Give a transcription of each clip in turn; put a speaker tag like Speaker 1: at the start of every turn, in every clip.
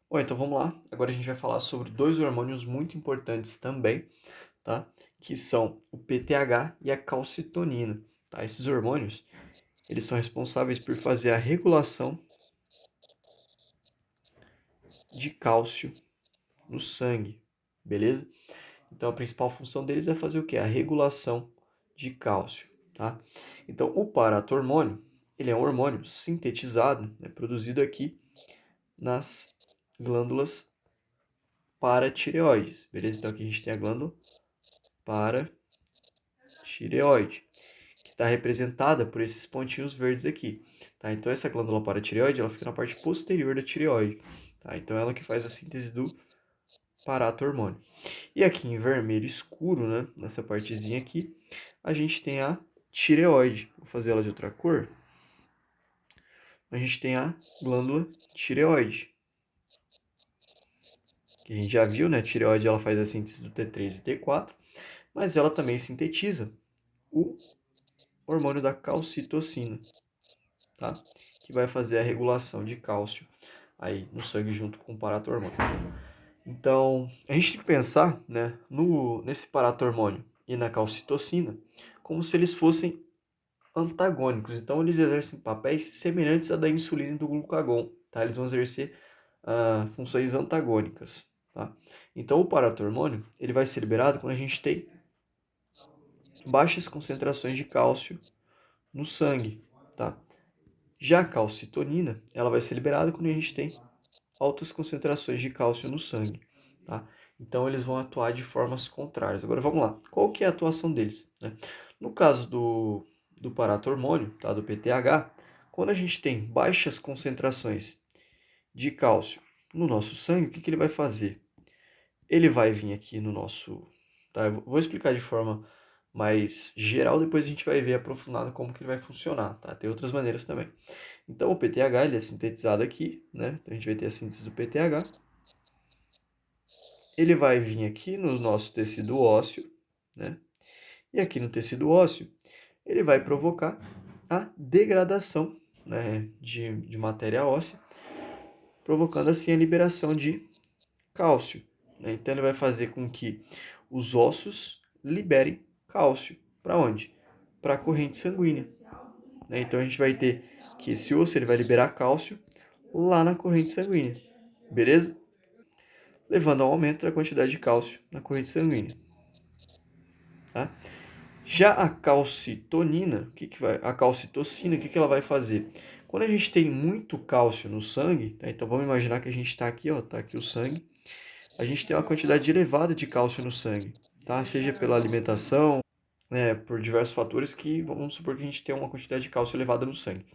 Speaker 1: Bom, então vamos lá. Agora a gente vai falar sobre dois hormônios muito importantes também, tá? Que são o PTH e a calcitonina, tá? Esses hormônios, eles são responsáveis por fazer a regulação de cálcio no sangue, beleza? Então a principal função deles é fazer o quê? A regulação de cálcio, tá? Então o paratormônio, ele é um hormônio sintetizado, né, produzido aqui nas glândulas paratireoides, beleza? Então aqui a gente tem a glândula paratireoide, que está representada por esses pontinhos verdes aqui, tá? Então essa glândula paratireoide, ela fica na parte posterior da tireoide, tá? Então ela que faz a síntese do paratormônio. E aqui em vermelho escuro, né, nessa partezinha aqui, a gente tem a tireoide. Vou fazer ela de outra cor. A gente tem a glândula tireoide, que a gente já viu, né? A tireoide ela faz a síntese do T3 e T4, mas ela também sintetiza o hormônio da calcitocina, tá? Que vai fazer a regulação de cálcio aí no sangue junto com o paratormônio. Então, a gente tem que pensar, né, nesse paratormônio e na calcitocina como se eles fossem antagônicos. Então, eles exercem papéis semelhantes a da insulina e do glucagon, tá? Eles vão exercer funções antagônicas, tá? Então, o paratormônio, ele vai ser liberado quando a gente tem baixas concentrações de cálcio no sangue, tá? Já a calcitonina, ela vai ser liberada quando a gente tem altas concentrações de cálcio no sangue, tá? Então eles vão atuar de formas contrárias. Agora vamos lá. Qual que é a atuação deles, né? No caso do paratormônio, tá? Do PTH, quando a gente tem baixas concentrações de cálcio no nosso sangue, o que que ele vai fazer? Ele vai vir aqui no nosso, tá? Eu vou explicar de forma mais geral, depois a gente vai ver aprofundado como que ele vai funcionar, tá? Tem outras maneiras também. Então o PTH ele é sintetizado aqui, né? Então a gente vai ter a síntese do PTH. Ele vai vir aqui no nosso tecido ósseo, né? E aqui no tecido ósseo, ele vai provocar a degradação, né, de matéria óssea, provocando assim a liberação de cálcio, né? Então ele vai fazer com que os ossos liberem cálcio. Para onde? Para a corrente sanguínea, né? Então a gente vai ter que esse osso ele vai liberar cálcio lá na corrente sanguínea, beleza? Levando ao aumento da quantidade de cálcio na corrente sanguínea, tá? Já a calcitonina, a calcitocina, o que que ela vai fazer? Quando a gente tem muito cálcio no sangue, tá? Então vamos imaginar que a gente está aqui, ó, tá aqui o sangue, a gente tem uma quantidade elevada de cálcio no sangue, tá? Seja pela alimentação, né, por diversos fatores que vamos supor que a gente tem uma quantidade de cálcio elevada no sangue.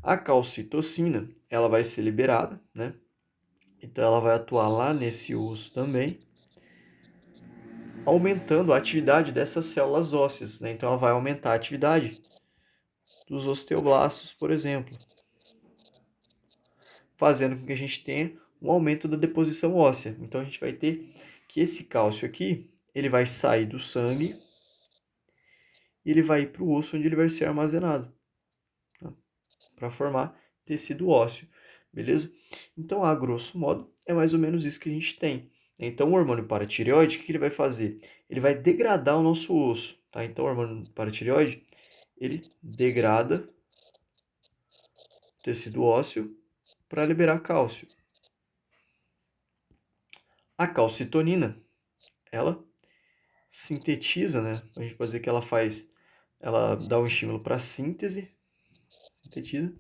Speaker 1: A calcitocina, ela vai ser liberada, né? Então ela vai atuar lá nesse osso também, aumentando a atividade dessas células ósseas, né? Então ela vai aumentar a atividade dos osteoblastos, por exemplo, fazendo com que a gente tenha um aumento da deposição óssea. Então a gente vai ter que esse cálcio aqui, ele vai sair do sangue e ele vai ir para o osso onde ele vai ser armazenado, tá? Para formar tecido ósseo, beleza? Então, a grosso modo, é mais ou menos isso que a gente tem. Então, o hormônio paratireoide, o que ele vai fazer? Ele vai degradar o nosso osso, tá? Então, o hormônio paratireoide, ele degrada o tecido ósseo para liberar cálcio. A calcitonina, ela sintetiza, né? A gente pode dizer que ela dá um estímulo para a síntese, sintetiza,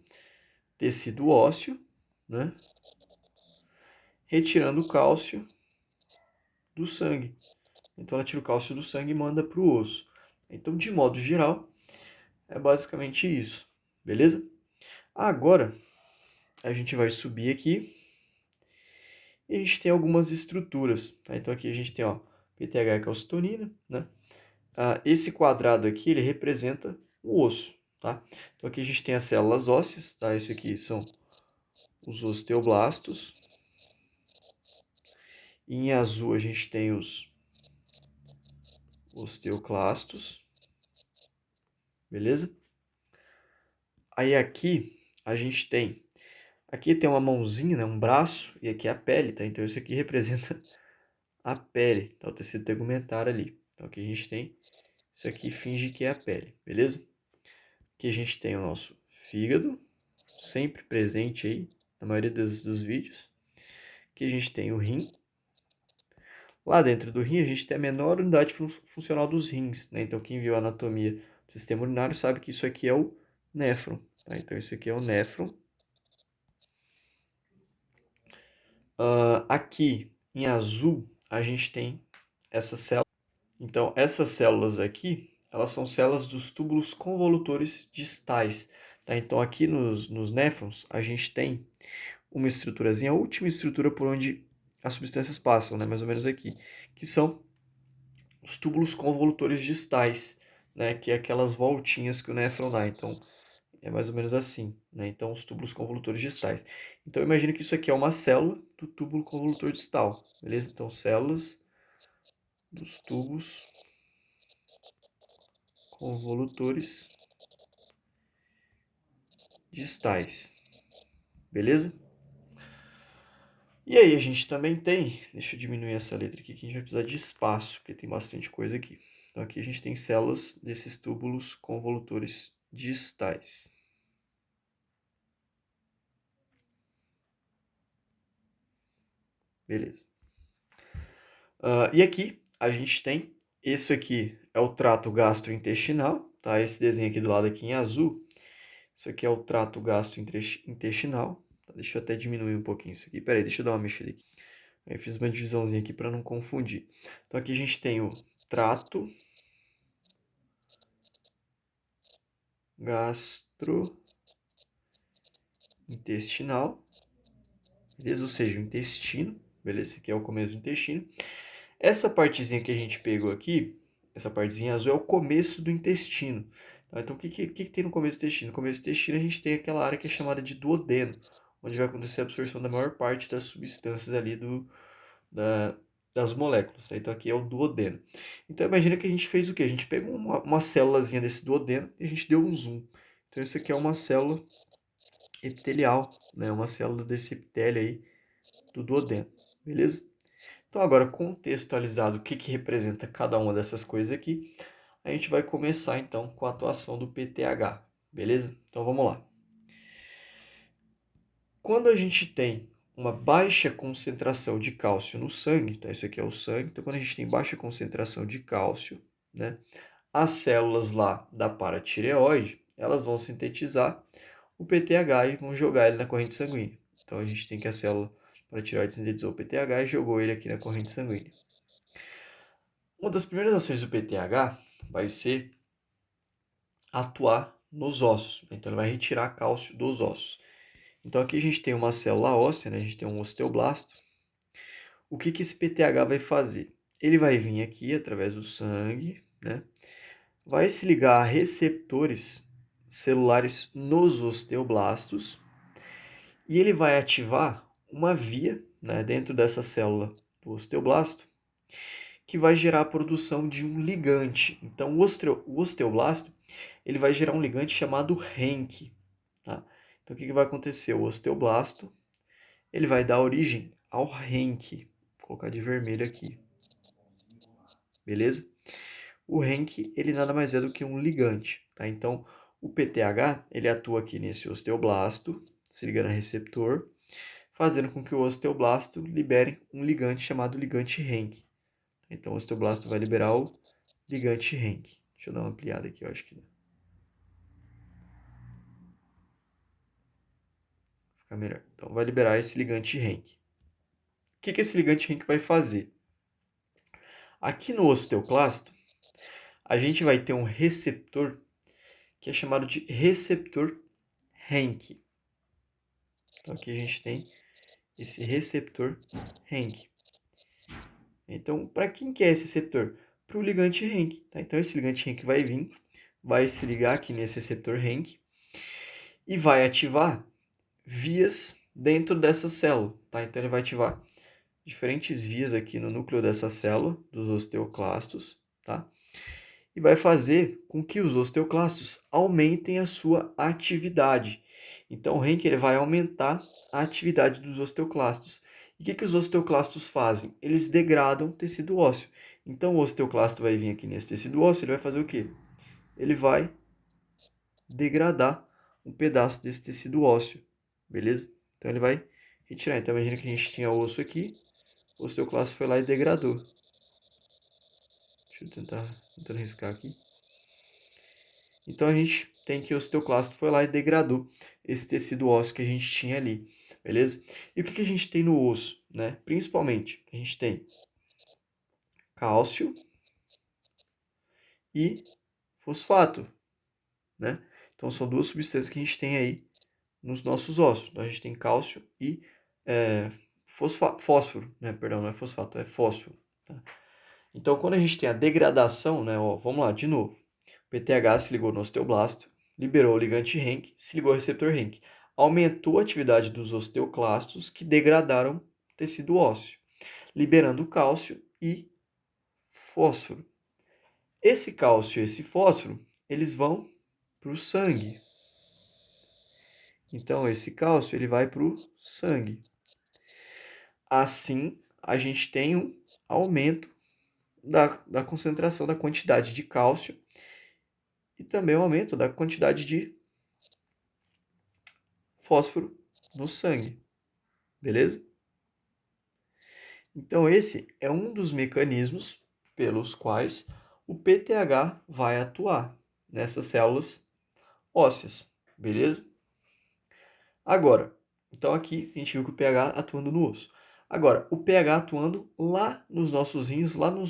Speaker 1: tecido ósseo, né? Retirando o cálcio do sangue. Então ela tira o cálcio do sangue e manda para o osso. Então, de modo geral, é basicamente isso, beleza? Agora, a gente vai subir aqui e a gente tem algumas estruturas, tá? Então aqui a gente tem, ó, PTH e calcitonina, né? Esse quadrado aqui, ele representa o osso, tá? Então aqui a gente tem as células ósseas, tá? Esse aqui são os osteoblastos. E em azul a gente tem os osteoclastos, beleza? Aí aqui a gente tem Aqui tem uma mãozinha, né, um braço, e aqui é a pele, tá? Então isso aqui representa a pele, tá? O tecido tegumentar ali. Então aqui a gente tem, isso aqui finge que é a pele, beleza? Aqui a gente tem o nosso fígado, sempre presente aí, na maioria dos vídeos. Aqui a gente tem o rim. Lá dentro do rim a gente tem a menor unidade funcional dos rins, né? Então quem viu a anatomia do sistema urinário sabe que isso aqui é o néfron, tá? Então isso aqui é o néfron. Aqui em azul a gente tem essa célula. Então essas células aqui, elas são células dos túbulos convolutores distais, tá? Então aqui nos néfrons a gente tem uma estruturazinha, a última estrutura por onde as substâncias passam, né? Mais ou menos aqui, que são os túbulos convolutores distais, né? Que é aquelas voltinhas que o néfron dá. Então é mais ou menos assim, né? Então os túbulos convolutores distais. Então imagina que isso aqui é uma célula do túbulo convolutor distal, beleza? Então células dos tubos convolutores distais, beleza? E aí a gente também tem, deixa eu diminuir essa letra aqui que a gente vai precisar de espaço, porque tem bastante coisa aqui. Então aqui a gente tem células desses túbulos convolutores distais. Beleza. E aqui a gente tem, isso aqui é o trato gastrointestinal, tá? Esse desenho aqui do lado aqui em azul, isso aqui é o trato gastrointestinal. Deixa eu até diminuir um pouquinho isso aqui. Pera aí, deixa eu dar uma mexida aqui. Eu fiz uma divisãozinha aqui para não confundir. Então aqui a gente tem o trato gastrointestinal, beleza? Ou seja, o intestino, beleza? Esse aqui é o começo do intestino. Essa partezinha que a gente pegou aqui, essa partezinha azul, é o começo do intestino. Tá? Então, o que tem no começo do intestino? No começo do intestino a gente tem aquela área que é chamada de duodeno, onde vai acontecer a absorção da maior parte das substâncias ali das moléculas. Tá? Então, aqui é o duodeno. Então, imagina que a gente fez o quê? A gente pegou uma célulazinha desse duodeno e a gente deu um zoom. Então, isso aqui é uma célula epitelial, né? Uma célula desse epitélio aí do duodeno, beleza? Então, agora contextualizado o que representa cada uma dessas coisas aqui, a gente vai começar então com a atuação do PTH, beleza? Então vamos lá. Quando a gente tem uma baixa concentração de cálcio no sangue, então isso aqui é o sangue, então quando a gente tem baixa concentração de cálcio, né, as células lá da paratireoide, elas vão sintetizar o PTH e vão jogar ele na corrente sanguínea. Então a gente tem que a célula paratireoide sintetizou o PTH e jogou ele aqui na corrente sanguínea. Uma das primeiras ações do PTH vai ser atuar nos ossos. Então, ele vai retirar cálcio dos ossos. Então, aqui a gente tem uma célula óssea, né? A gente tem um osteoblasto. O que esse PTH vai fazer? Ele vai vir aqui através do sangue, né? Vai se ligar a receptores celulares nos osteoblastos e ele vai ativar uma via, né, dentro dessa célula do osteoblasto que vai gerar a produção de um ligante. Então, o osteoblasto ele vai gerar um ligante chamado RENK. Tá? Então, o que vai acontecer? O osteoblasto ele vai dar origem ao RENK. Vou colocar de vermelho aqui. Beleza? O RENK ele nada mais é do que um ligante. Tá? Então, o PTH ele atua aqui nesse osteoblasto, se liga no receptor, fazendo com que o osteoblasto libere um ligante chamado ligante RENK. Então, o osteoblasto vai liberar o ligante RENK. Deixa eu dar uma ampliada aqui, eu acho que fica melhor. Então, vai liberar esse ligante RENK. O que esse ligante RENK vai fazer? Aqui no osteoclasto, a gente vai ter um receptor que é chamado de receptor RENK. Então, aqui a gente tem esse receptor RENK. Então, para quem que é esse receptor? Para o ligante RENK. Tá? Então, esse ligante RENK vai vir, vai se ligar aqui nesse receptor RENK e vai ativar vias dentro dessa célula. Tá? Então, ele vai ativar diferentes vias aqui no núcleo dessa célula, dos osteoclastos, tá? E vai fazer com que os osteoclastos aumentem a sua atividade. Então, o RENK ele vai aumentar a atividade dos osteoclastos. E o que os osteoclastos fazem? Eles degradam tecido ósseo. Então, o osteoclasto vai vir aqui nesse tecido ósseo, ele vai fazer o quê? Ele vai degradar um pedaço desse tecido ósseo, beleza? Então, ele vai retirar. Então, imagina que a gente tinha osso aqui, o osteoclasto foi lá e degradou. Deixa eu tentando riscar aqui. Então, a gente tem que o osteoclasto foi lá e degradou esse tecido ósseo que a gente tinha ali, beleza? E o que a gente tem no osso, né? Principalmente, a gente tem cálcio e fosfato, né? Então, são duas substâncias que a gente tem aí nos nossos ossos. Então, a gente tem cálcio e fósforo, né? Perdão, não é fosfato, é fósforo. Tá? Então, quando a gente tem a degradação, né? Ó, vamos lá, de novo. O PTH se ligou no osteoblasto, liberou o ligante RENK, se ligou ao receptor RENK. Aumentou a atividade dos osteoclastos que degradaram tecido ósseo, liberando cálcio e fósforo. Esse cálcio e esse fósforo, eles vão para o sangue. Então, esse cálcio ele vai para o sangue. Assim, a gente tem um aumento da concentração da quantidade de cálcio e também um aumento da quantidade de fósforo no sangue. Beleza? Então, esse é um dos mecanismos pelos quais o PTH vai atuar nessas células ósseas. Beleza? Agora, então aqui a gente viu que o pH atuando no osso. Agora, o pH atuando lá nos nossos rins, lá no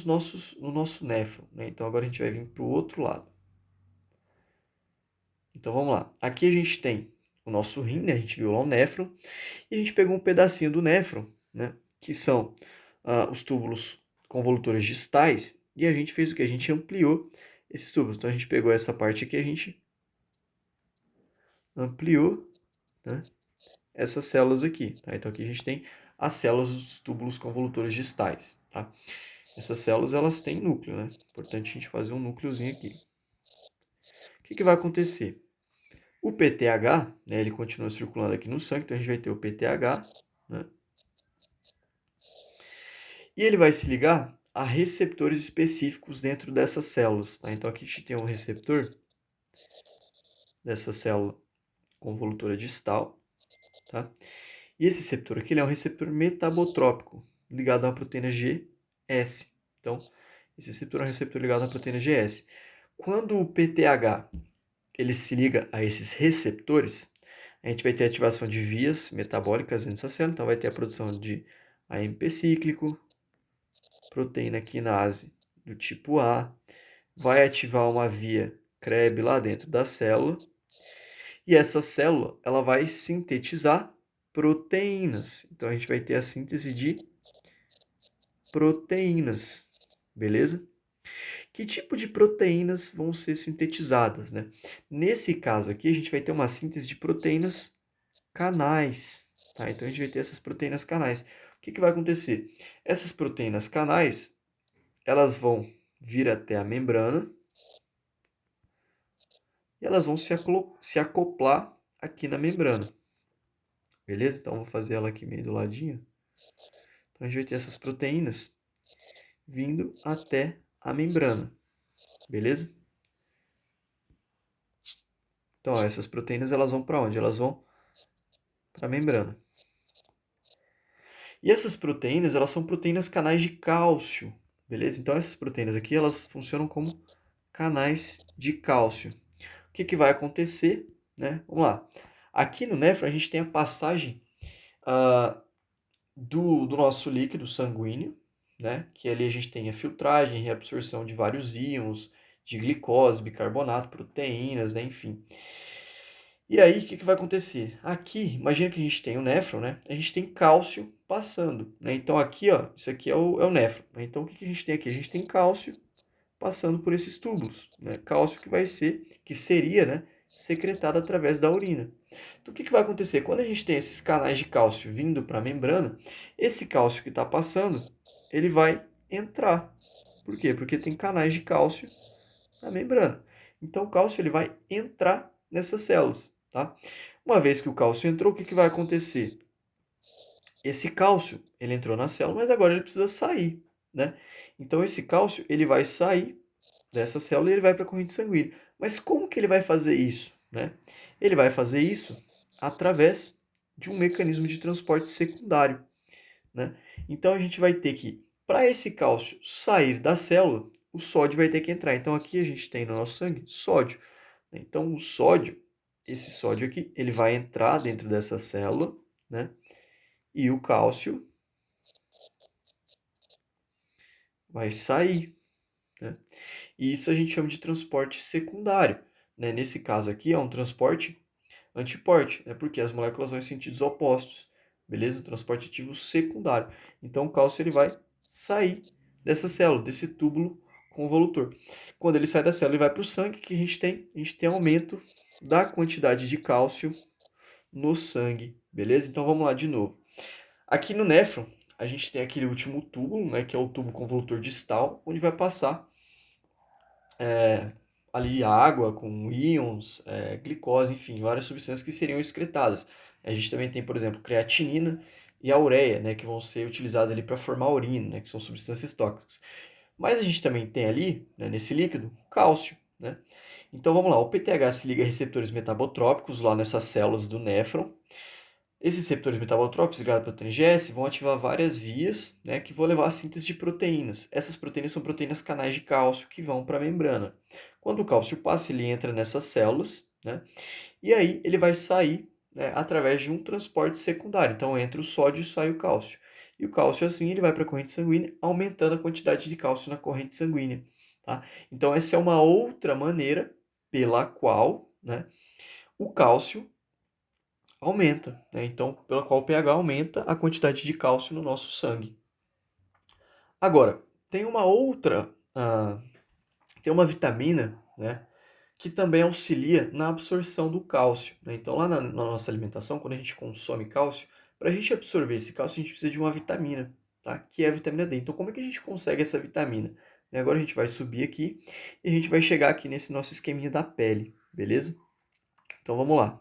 Speaker 1: nosso néfron, né? Então agora a gente vai vir para o outro lado. Então vamos lá. Aqui a gente tem o nosso rim, né? A gente viu lá o néfron. E a gente pegou um pedacinho do néfron, né? Que são os túbulos convolutores distais. E a gente fez o que? A gente ampliou esses túbulos. Então a gente pegou essa parte aqui, a gente ampliou, né? Essas células aqui. Tá? Então aqui a gente tem as células dos túbulos convolutores distais. Tá? Essas células elas têm núcleo, né? Importante a gente fazer um núcleozinho aqui. O que vai acontecer? O PTH, né, ele continua circulando aqui no sangue, então a gente vai ter o PTH, né? E ele vai se ligar a receptores específicos dentro dessas células. Tá? Então aqui a gente tem um receptor dessa célula convolutora distal. Tá? E esse receptor aqui ele é um receptor metabotrópico, ligado à proteína GS. Então, esse receptor é um receptor ligado à proteína GS. Quando o PTH ele se liga a esses receptores, a gente vai ter ativação de vias metabólicas nessa célula. Então, vai ter a produção de AMP cíclico, proteína quinase do tipo A, vai ativar uma via CREB lá dentro da célula, e essa célula ela vai sintetizar proteínas. Então a gente vai ter a síntese de proteínas, beleza? Que tipo de proteínas vão ser sintetizadas, né? Nesse caso aqui a gente vai ter uma síntese de proteínas canais, tá? Então a gente vai ter essas proteínas canais. O que vai acontecer? Essas proteínas canais, elas vão vir até a membrana e elas vão se acoplar aqui na membrana. Beleza? Então, vou fazer ela aqui meio do ladinho. Então, a gente vai ter essas proteínas vindo até a membrana. Beleza? Então, ó, essas proteínas elas vão para onde? Elas vão para a membrana. E essas proteínas, elas são proteínas canais de cálcio. Beleza? Então, essas proteínas aqui, elas funcionam como canais de cálcio. O que vai acontecer? Né? Vamos lá. Aqui no néfron, a gente tem a passagem do nosso líquido sanguíneo, né? Que ali a gente tem a filtragem, reabsorção de vários íons, de glicose, bicarbonato, proteínas, né? Enfim. E aí, o que vai acontecer? Aqui, imagina que a gente tem o néfron, né? A gente tem cálcio passando, né? Então aqui, ó, isso aqui é o néfron. Né? Então o que a gente tem aqui? A gente tem cálcio passando por esses túbulos, né? Cálcio que seria, né, secretado através da urina. Então, o que vai acontecer? Quando a gente tem esses canais de cálcio vindo para a membrana, esse cálcio que está passando, ele vai entrar. Por quê? Porque tem canais de cálcio na membrana. Então, o cálcio ele vai entrar nessas células, tá? Uma vez que o cálcio entrou, o que vai acontecer? Esse cálcio, ele entrou na célula, mas agora ele precisa sair, né? Então esse cálcio, ele vai sair dessa célula e ele vai para a corrente sanguínea. Mas como que ele vai fazer isso, né? Ele vai fazer isso através de um mecanismo de transporte secundário, né? Então a gente vai ter que, para esse cálcio sair da célula, o sódio vai ter que entrar. Então aqui a gente tem no nosso sangue sódio. Então o sódio, esse sódio aqui, ele vai entrar dentro dessa célula, né? E o cálcio vai sair, né? E isso a gente chama de transporte secundário, né? Nesse caso aqui é um transporte antiporte, né? Porque as moléculas vão em sentidos opostos, beleza? O transporte ativo secundário. Então o cálcio ele vai sair dessa célula, desse túbulo convolutor. Quando ele sai da célula e vai para o sangue, que a gente tem? A gente tem aumento da quantidade de cálcio no sangue, beleza? Então vamos lá de novo. Aqui no néfron, a gente tem aquele último túbulo, né, que é o tubo convolutor distal, onde vai passar ali água com íons, glicose, enfim, várias substâncias que seriam excretadas. A gente também tem, por exemplo, creatinina e a ureia, né, que vão ser utilizadas ali para formar urina, né, que são substâncias tóxicas. Mas a gente também tem ali, né, nesse líquido, cálcio, né? Então vamos lá, o PTH se liga a receptores metabotrópicos lá nessas células do néfron. Esses receptores metabotrópicos ligados à proteína GS vão ativar várias vias, né, que vão levar à síntese de proteínas. Essas proteínas são proteínas canais de cálcio que vão para a membrana. Quando o cálcio passa, ele entra nessas células, né, e aí ele vai sair, né, através de um transporte secundário. Então entra o sódio e sai o cálcio. E o cálcio, assim, ele vai para a corrente sanguínea, aumentando a quantidade de cálcio na corrente sanguínea. Tá? Então essa é uma outra maneira pela qual, né, o cálcio aumenta, né? Então, pela qual o pH aumenta a quantidade de cálcio no nosso sangue. Agora, tem uma outra, tem uma vitamina, né, que também auxilia na absorção do cálcio, né? Então, lá na nossa alimentação, quando a gente consome cálcio, para a gente absorver esse cálcio, a gente precisa de uma vitamina, tá? Que é a vitamina D. Então, como é que a gente consegue essa vitamina? E agora a gente vai subir aqui e a gente vai chegar aqui nesse nosso esqueminha da pele, beleza? Então, vamos lá.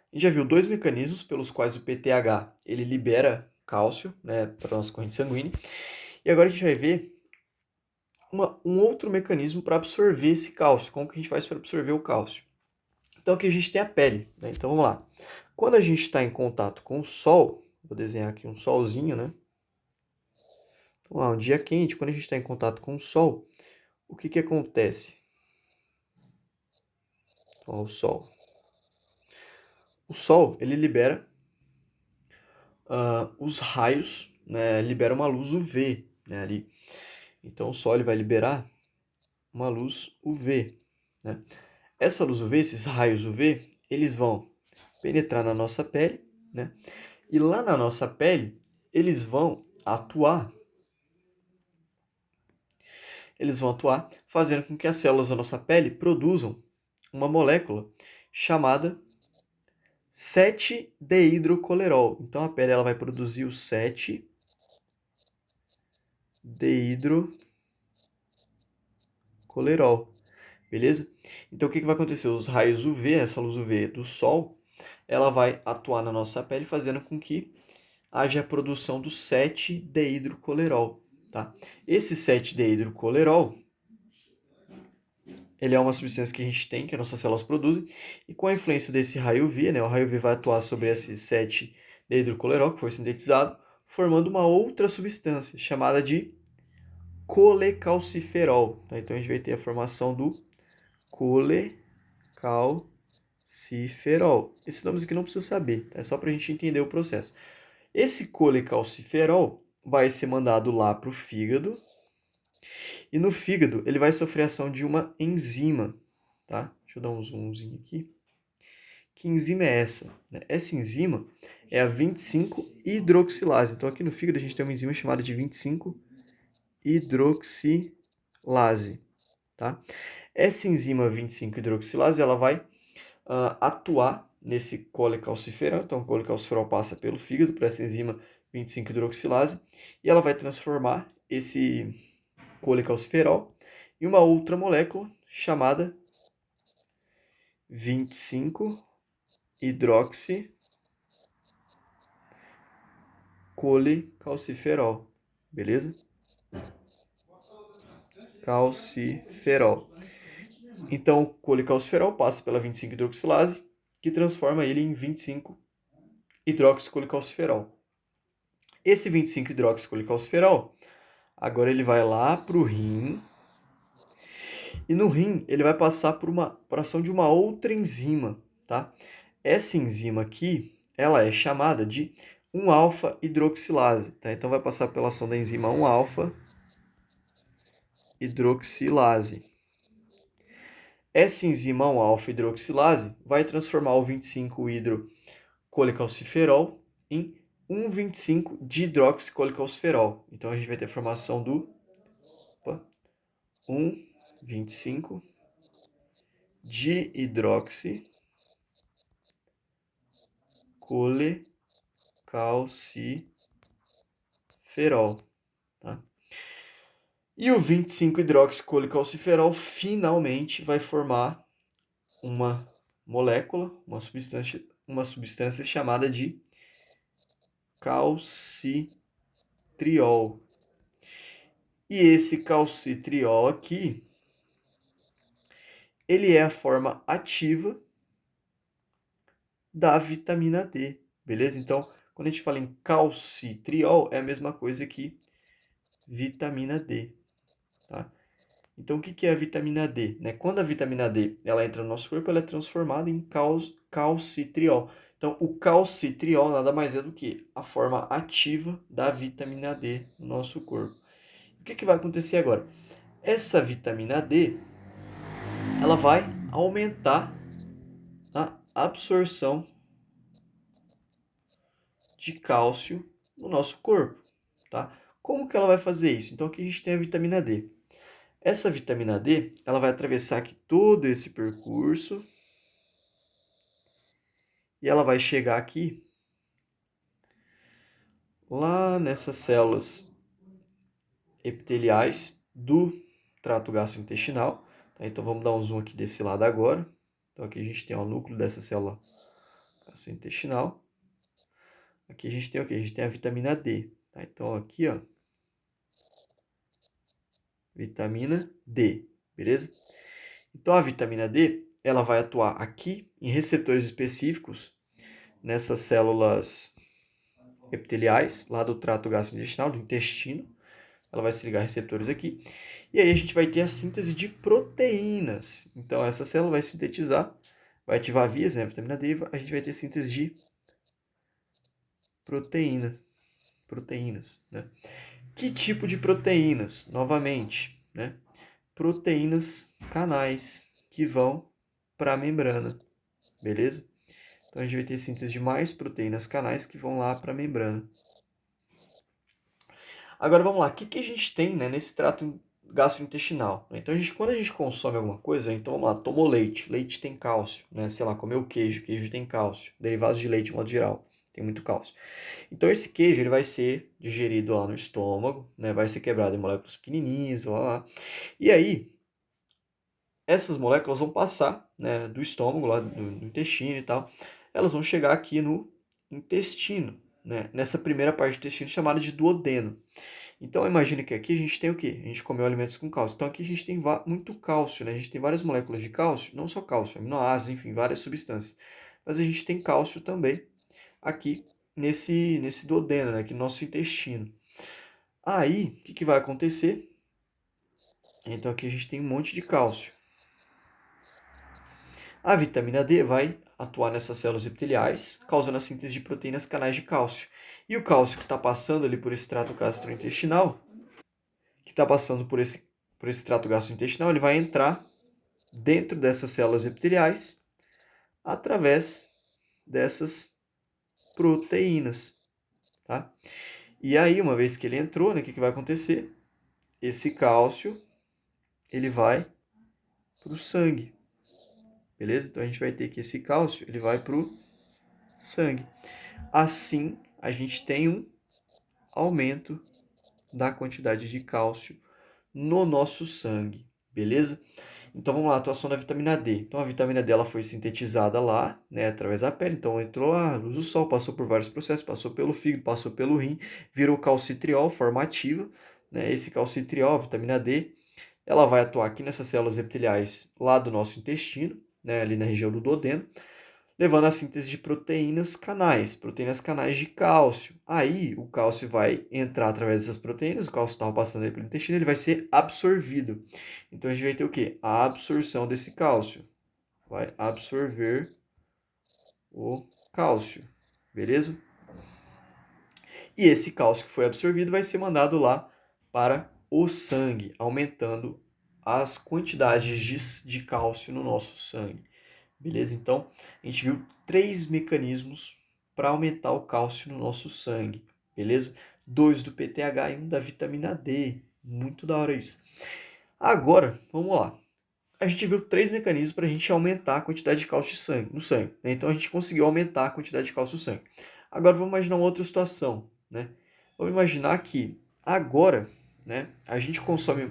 Speaker 1: A gente já viu dois mecanismos pelos quais o PTH ele libera cálcio, né, para a nossa corrente sanguínea. E agora a gente vai ver um outro mecanismo para absorver esse cálcio. Como que a gente faz para absorver o cálcio? Então aqui a gente tem a pele, né? Então vamos lá. Quando a gente está em contato com o sol, vou desenhar aqui um solzinho, né? Então, um dia quente, quando a gente está em contato com o sol, o que que acontece? Então, o sol. O sol, ele libera os raios, né? Libera uma luz UV, né? Ali. Então o sol ele vai liberar uma luz UV, né? Essa luz UV, esses raios UV, eles vão penetrar na nossa pele, né? E lá na nossa pele, eles vão atuar fazendo com que as células da nossa pele produzam uma molécula chamada 7-deidrocolerol. Então a pele ela vai produzir o 7-deidrocolerol, beleza? Então o que vai acontecer? Os raios UV, essa luz UV do sol, ela vai atuar na nossa pele fazendo com que haja a produção do 7-deidrocolerol, tá? Esse 7-deidrocolerol, ele é uma substância que a gente tem, que as nossas células produzem, e com a influência desse raio UV, né, o raio UV vai atuar sobre esse 7-deidrocolerol, que foi sintetizado, formando uma outra substância, chamada de colecalciferol. Tá? Então a gente vai ter a formação do colecalciferol. Esses nomes aqui não precisa saber, tá? É só para a gente entender o processo. Esse colecalciferol vai ser mandado lá para o fígado, e no fígado ele vai sofrer ação de uma enzima, tá? Deixa eu dar um zoomzinho aqui. Que enzima é essa? Essa enzima é a 25-hidroxilase. Então aqui no fígado a gente tem uma enzima chamada de 25-hidroxilase, tá? Essa enzima 25-hidroxilase ela vai atuar nesse colecalciferol. Então o colecalciferol passa pelo fígado para essa enzima 25-hidroxilase e ela vai transformar esse colecalciferol em uma outra molécula chamada 25 hidroxicolecalciferol, beleza? Calciferol. Então, o colecalciferol passa pela 25-hidroxilase, que transforma ele em 25-hidroxicolecalciferol. Esse 25-hidroxicolecalciferol, agora ele vai lá para o rim, e no rim ele vai passar por ação de uma outra enzima, tá? Essa enzima aqui, ela é chamada de 1-alfa-hidroxilase, tá? Então vai passar pela ação da enzima 1-alfa-hidroxilase. Essa enzima 1-alfa-hidroxilase vai transformar o 25-hidrocolecalciferol em 1,25-dihidroxicolecalciferol. Então a gente vai ter a formação do 1,25-dihidroxicolecalciferol. Tá? E o 25-hidroxicolecalciferol finalmente vai formar uma molécula, uma substância chamada de calcitriol. E esse calcitriol aqui, ele é a forma ativa da vitamina D, beleza? Então, quando a gente fala em calcitriol, é a mesma coisa que vitamina D, tá? Então, o que é a vitamina D? Né? Quando a vitamina D ela entra no nosso corpo, ela é transformada em calcitriol. Então, o calcitriol nada mais é do que a forma ativa da vitamina D no nosso corpo. O que vai acontecer agora? Essa vitamina D, ela vai aumentar a absorção de cálcio no nosso corpo, tá? Como que ela vai fazer isso? Então, aqui a gente tem a vitamina D. Essa vitamina D, ela vai atravessar aqui todo esse percurso e ela vai chegar aqui, lá nessas células epiteliais do trato gastrointestinal. Tá? Então, vamos dar um zoom aqui desse lado agora. Então, aqui a gente tem o núcleo dessa célula gastrointestinal. Aqui a gente tem o quê? A gente tem a vitamina D. Tá? Então, aqui, ó, vitamina D, beleza? Então, a vitamina D, ela vai atuar aqui em receptores específicos nessas células epiteliais, lá do trato gastrointestinal, do intestino. Ela vai se ligar a receptores aqui. E aí a gente vai ter a síntese de proteínas. Então, essa célula vai sintetizar, vai ativar vias, né? A vitamina D, a gente vai ter síntese de proteínas, né? Que tipo de proteínas? Novamente, né? Proteínas canais que vão para a membrana, beleza? Então a gente vai ter síntese de mais proteínas canais que vão lá para a membrana. Agora vamos lá, o que a gente tem, né, nesse trato gastrointestinal? Então quando a gente consome alguma coisa, então vamos lá, tomou leite, leite tem cálcio, né? Sei lá, comeu queijo, queijo tem cálcio, derivados de leite de modo geral, tem muito cálcio. Então esse queijo ele vai ser digerido lá no estômago, né? Vai ser quebrado em moléculas pequenininhas, lá. E aí essas moléculas vão passar, né, do estômago, lá do intestino e tal, elas vão chegar aqui no intestino, né, nessa primeira parte do intestino chamada de duodeno. Então, imagine que aqui a gente tem o quê? A gente comeu alimentos com cálcio. Então, aqui a gente tem muito cálcio, né? A gente tem várias moléculas de cálcio, não só cálcio, aminoácidos, enfim, várias substâncias. Mas a gente tem cálcio também aqui nesse duodeno, né, aqui no nosso intestino. Aí, o que vai acontecer? Então, aqui a gente tem um monte de cálcio. A vitamina D vai atuar nessas células epiteliais, causando a síntese de proteínas canais de cálcio. E o cálcio que está passando ali por esse trato gastrointestinal, que está passando por esse trato gastrointestinal, ele vai entrar dentro dessas células epiteliais através dessas proteínas, tá? E aí, uma vez que ele entrou, né, o que vai acontecer? Esse cálcio, ele vai para o sangue, beleza? Então, a gente vai ter que esse cálcio, ele vai para o sangue. Assim, a gente tem um aumento da quantidade de cálcio no nosso sangue, beleza? Então vamos lá, a atuação da vitamina D. Então a vitamina D ela foi sintetizada lá, né, através da pele. Então entrou lá, luz do sol, passou por vários processos, passou pelo fígado, passou pelo rim, virou calcitriol, forma ativa, né? Esse calcitriol, a vitamina D, ela vai atuar aqui nessas células epiteliais lá do nosso intestino, né, ali na região do duodeno, levando à síntese de proteínas canais de cálcio. Aí o cálcio vai entrar através dessas proteínas, o cálcio estava passando aí pelo intestino, ele vai ser absorvido. Então a gente vai ter o quê? A absorção desse cálcio. Vai absorver o cálcio, beleza? E esse cálcio que foi absorvido vai ser mandado lá para o sangue, aumentando as quantidades de cálcio no nosso sangue. Beleza? Então, a gente viu 3 mecanismos para aumentar o cálcio no nosso sangue. Beleza? 2 do PTH e 1 da vitamina D. Muito da hora isso. Agora, vamos lá. A gente viu 3 mecanismos para a gente aumentar a quantidade de cálcio no sangue. Né? Então, a gente conseguiu aumentar a quantidade de cálcio no sangue. Agora, vamos imaginar uma outra situação. Né? Vamos imaginar que agora, né,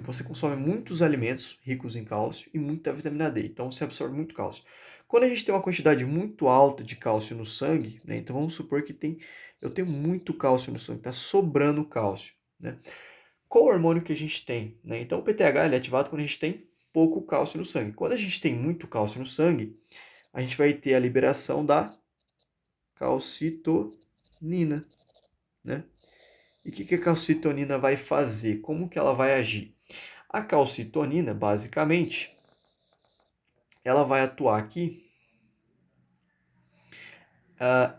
Speaker 1: você consome muitos alimentos ricos em cálcio e muita vitamina D. Então, você absorve muito cálcio. Quando a gente tem uma quantidade muito alta de cálcio no sangue, né, então vamos supor que eu tenho muito cálcio no sangue, está sobrando cálcio. Né? Qual hormônio que a gente tem? Né? Então, o PTH ele é ativado quando a gente tem pouco cálcio no sangue. Quando a gente tem muito cálcio no sangue, a gente vai ter a liberação da calcitonina. Né? E o que a calcitonina vai fazer? Como que ela vai agir? A calcitonina, basicamente, ela vai atuar aqui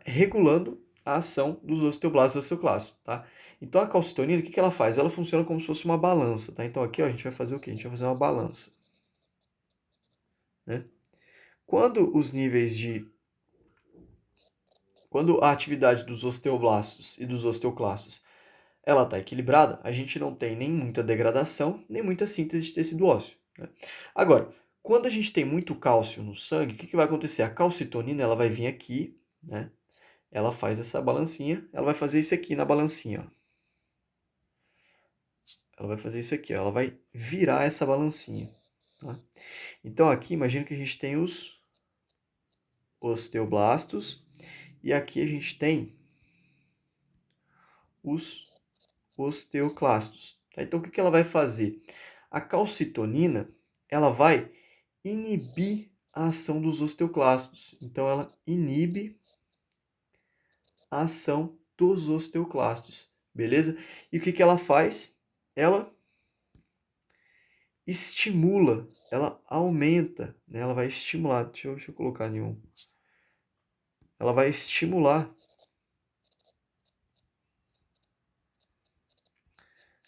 Speaker 1: regulando a ação dos osteoblastos e osteoclastos, tá? Então, a calcitonina, o que ela faz? Ela funciona como se fosse uma balança, tá? Então, aqui ó, a gente vai fazer o quê? A gente vai fazer uma balança, né? Quando os níveis de... Quando a atividade dos osteoblastos e dos osteoclastos ela está equilibrada, a gente não tem nem muita degradação, nem muita síntese de tecido ósseo. Né? Agora, quando a gente tem muito cálcio no sangue, o que vai acontecer? A calcitonina ela vai vir aqui, né? Ela faz essa balancinha, ela vai fazer isso aqui na balancinha. Ó. Ela vai fazer isso aqui, ó. Ela vai virar essa balancinha. Tá? Então aqui, imagina que a gente tem os osteoblastos e aqui a gente tem os osteoclastos. Tá? Então o que ela vai fazer? A calcitonina ela vai inibir a ação dos osteoclastos. Então ela inibe a ação dos osteoclastos, beleza? E o que ela faz? Ela estimula, ela aumenta, né? Ela vai estimular. Deixa eu colocar nenhum. Ela vai estimular,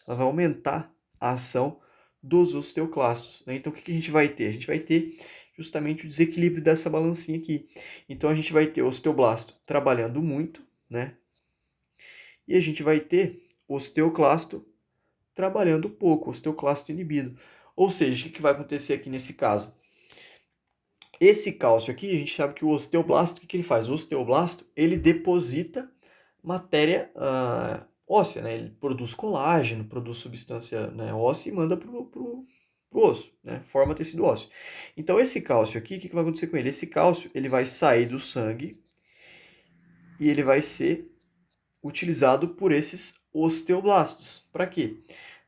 Speaker 1: ela vai aumentar a ação dos osteoclastos. Né? Então, o que a gente vai ter? A gente vai ter justamente o desequilíbrio dessa balancinha aqui. Então, a gente vai ter o osteoblasto trabalhando muito, né? E a gente vai ter o osteoclasto trabalhando pouco, osteoclasto inibido. Ou seja, o que vai acontecer aqui nesse caso? Esse cálcio aqui, a gente sabe que o osteoblasto, o que ele faz? O osteoblasto, ele deposita matéria óssea, né? Ele produz colágeno, produz substância, né, óssea e manda pro osso, né? Forma tecido ósseo. Então, esse cálcio aqui, o que vai acontecer com ele? Esse cálcio, ele vai sair do sangue e ele vai ser utilizado por esses osteoblastos. Para quê?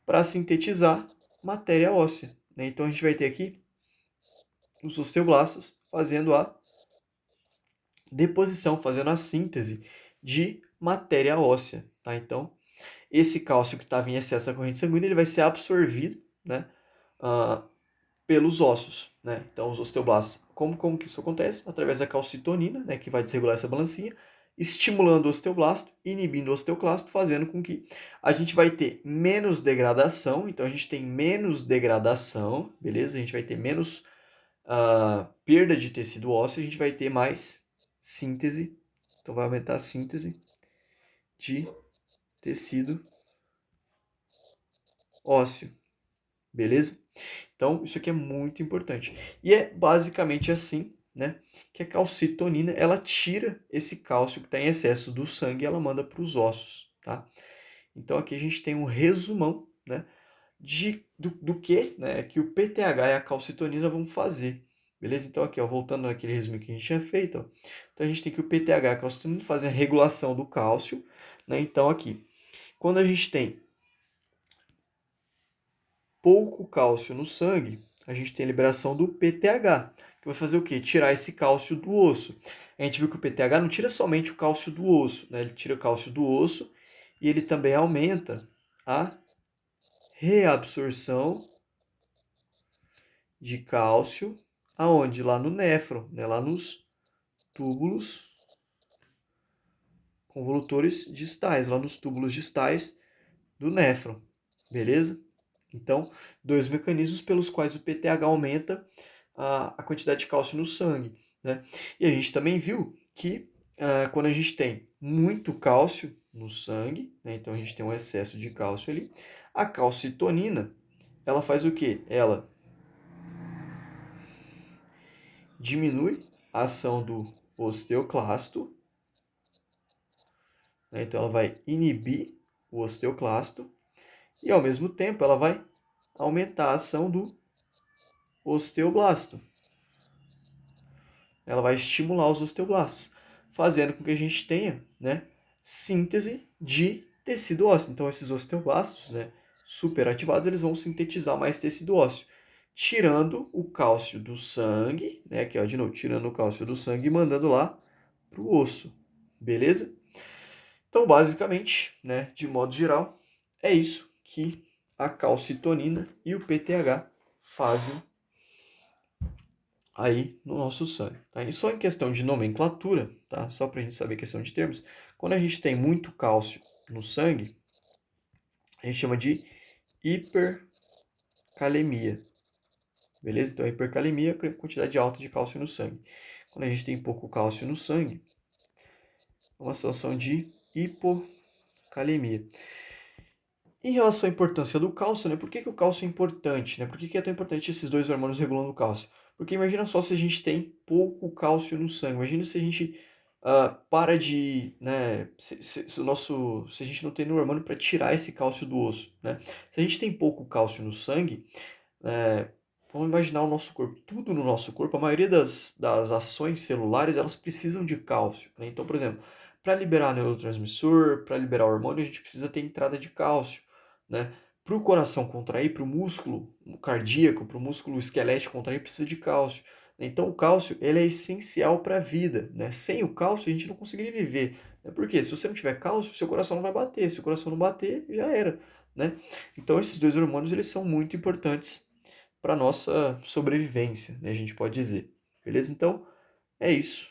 Speaker 1: Para sintetizar matéria óssea. Né? Então, a gente vai ter aqui os osteoblastos fazendo a deposição, fazendo a síntese de matéria óssea. Tá? Então, esse cálcio que estava em excesso na corrente sanguínea ele vai ser absorvido, né, pelos ossos. Né? Então, os osteoblastos, como que isso acontece? Através da calcitonina, né, que vai desregular essa balancinha, estimulando o osteoblasto, inibindo o osteoclasto, fazendo com que a gente vai ter menos degradação. Então, a gente tem menos degradação, beleza? A gente vai ter menos perda de tecido ósseo, a gente vai ter mais síntese. Então, vai aumentar a síntese de tecido ósseo, beleza? Então, isso aqui é muito importante. E é basicamente assim, né, que a calcitonina, ela tira esse cálcio que está em excesso do sangue e ela manda para os ossos, tá? Então, aqui a gente tem um resumão, né, do que, né, que o PTH e a calcitonina vão fazer. Beleza? Então aqui, ó, voltando naquele resumo que a gente tinha feito, ó, então a gente tem que o PTH e a calcitonina fazem a regulação do cálcio, né? Então aqui, quando a gente tem pouco cálcio no sangue, a gente tem a liberação do PTH, que vai fazer o quê? Tirar esse cálcio do osso. A gente viu que o PTH não tira somente o cálcio do osso, né? Ele tira o cálcio do osso e ele também aumenta a reabsorção de cálcio, aonde? Lá no néfron, né? Lá nos túbulos convolutores distais, lá nos túbulos distais do néfron, beleza? Então, dois mecanismos pelos quais o PTH aumenta a quantidade de cálcio no sangue, né? E a gente também viu que quando a gente tem muito cálcio no sangue, né? Então a gente tem um excesso de cálcio ali, a calcitonina, ela faz o quê? Ela diminui a ação do osteoclasto, né? Então ela vai inibir o osteoclasto e ao mesmo tempo ela vai aumentar a ação do osteoblasto. Ela vai estimular os osteoblastos, fazendo com que a gente tenha, né, síntese de tecido ósseo. Então esses osteoblastos, né, superativados, eles vão sintetizar mais tecido ósseo, tirando o cálcio do sangue, né, aqui ó, de novo, tirando o cálcio do sangue e mandando lá para o osso, beleza? Então basicamente, né, de modo geral, é isso que a calcitonina e o PTH fazem aí no nosso sangue. Tá? E só em questão de nomenclatura, tá? Só para a gente saber questão de termos, quando a gente tem muito cálcio no sangue, a gente chama de hipercalemia. Beleza? Então, a hipercalemia é a quantidade alta de cálcio no sangue. Quando a gente tem pouco cálcio no sangue, é uma situação de hipocalemia. Em relação à importância do cálcio, né? Por que o cálcio é importante? Né? Por que é tão importante esses dois hormônios regulando o cálcio? Porque imagina só se a gente tem pouco cálcio no sangue. Imagina se a gente para de, né? Se a gente não tem nenhum hormônio para tirar esse cálcio do osso, né? Se a gente tem pouco cálcio no sangue, é, vamos imaginar o nosso corpo, tudo no nosso corpo, a maioria das ações celulares, elas precisam de cálcio, né? Então, por exemplo, para liberar neurotransmissor, para liberar hormônio, a gente precisa ter entrada de cálcio, né? Para o coração contrair, para o músculo cardíaco, para o músculo esquelético contrair, precisa de cálcio. Então, o cálcio ele é essencial para a vida, né? Sem o cálcio, a gente não conseguiria viver. Né? Porque se você não tiver cálcio, seu coração não vai bater. Se o coração não bater, já era, né? Então, esses dois hormônios eles são muito importantes para nossa sobrevivência, né? A gente pode dizer. Beleza? Então, é isso.